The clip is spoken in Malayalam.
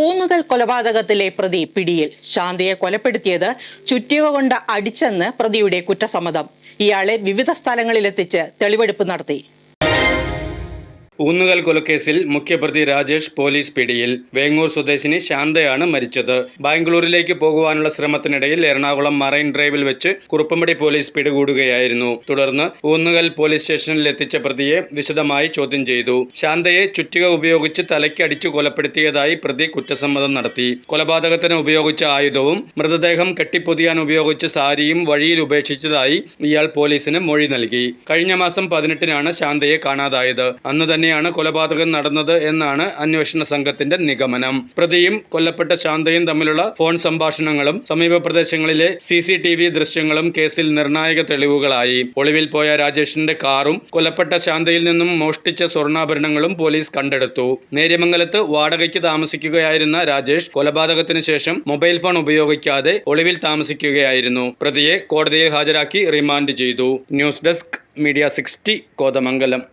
ഊന്നുകൽ കൊലപാതകത്തിലെ പ്രതി പിടിയിൽ. ശാന്തയെ കൊലപ്പെടുത്തിയത് ചുറ്റിക കൊണ്ട് അടിച്ചെന്ന് പ്രതിയുടെ കുറ്റസമ്മതം. ഇയാളെ വിവിധ സ്ഥലങ്ങളിലെത്തിച്ച് തെളിവെടുപ്പ് നടത്തി. ഊന്നുകൽ കൊലക്കേസിൽ മുഖ്യപ്രതി രാജേഷ് പോലീസ് പിടിയിൽ. വേങ്ങൂർ സ്വദേശിനി ശാന്തയാണ് മരിച്ചത്. ബാംഗ്ലൂരിലേക്ക് പോകുവാനുള്ള ശ്രമത്തിനിടയിൽ എറണാകുളം മറൈൻ ഡ്രൈവിൽ വെച്ച് കുറുപ്പമ്പടി പോലീസ് പിടികൂടുകയായിരുന്നു. തുടർന്ന് ഊന്നുകൽ പോലീസ് സ്റ്റേഷനിൽ എത്തിച്ച പ്രതിയെ വിശദമായി ചോദ്യം ചെയ്തു. ശാന്തയെ ചുറ്റിക ഉപയോഗിച്ച് തലയ്ക്ക് അടിച്ചു കൊലപ്പെടുത്തിയതായി പ്രതി കുറ്റസമ്മതം നടത്തി. കൊലപാതകത്തിന് ഉപയോഗിച്ച ആയുധവും മൃതദേഹം കെട്ടിപ്പൊതിയാൻ ഉപയോഗിച്ച സാരിയും വഴിയിൽ ഉപേക്ഷിച്ചതായി ഇയാൾ പോലീസിന് മൊഴി നൽകി. കഴിഞ്ഞ മാസം 18-നാണ് ശാന്തയെ കാണാതായത്. അന്ന് തന്നെയാണ് കൊലപാതകം നടന്നത് എന്നാണ് അന്വേഷണ സംഘത്തിന്റെ നിഗമനം. പ്രതിയും കൊല്ലപ്പെട്ട ശാന്തയും തമ്മിലുള്ള ഫോൺ സംഭാഷണങ്ങളും സമീപ പ്രദേശങ്ങളിലെ CCTV ദൃശ്യങ്ങളും കേസിൽ നിർണായക തെളിവുകളായി. ഒളിവിൽ പോയ രാജേഷിന്റെ കാറും കൊല്ലപ്പെട്ട ശാന്തയിൽ നിന്നും മോഷ്ടിച്ച സ്വർണ്ണാഭരണങ്ങളും പോലീസ് കണ്ടെടുത്തു. നേര്യമംഗലത്ത് വാടകയ്ക്ക് താമസിക്കുകയായിരുന്ന രാജേഷ് കൊലപാതകത്തിന് ശേഷം മൊബൈൽ ഫോൺ ഉപയോഗിക്കാതെ ഒളിവിൽ താമസിക്കുകയായിരുന്നു. പ്രതിയെ കോടതിയിൽ ഹാജരാക്കി റിമാൻഡ് ചെയ്തു. News desk media 60 Kothamangalam.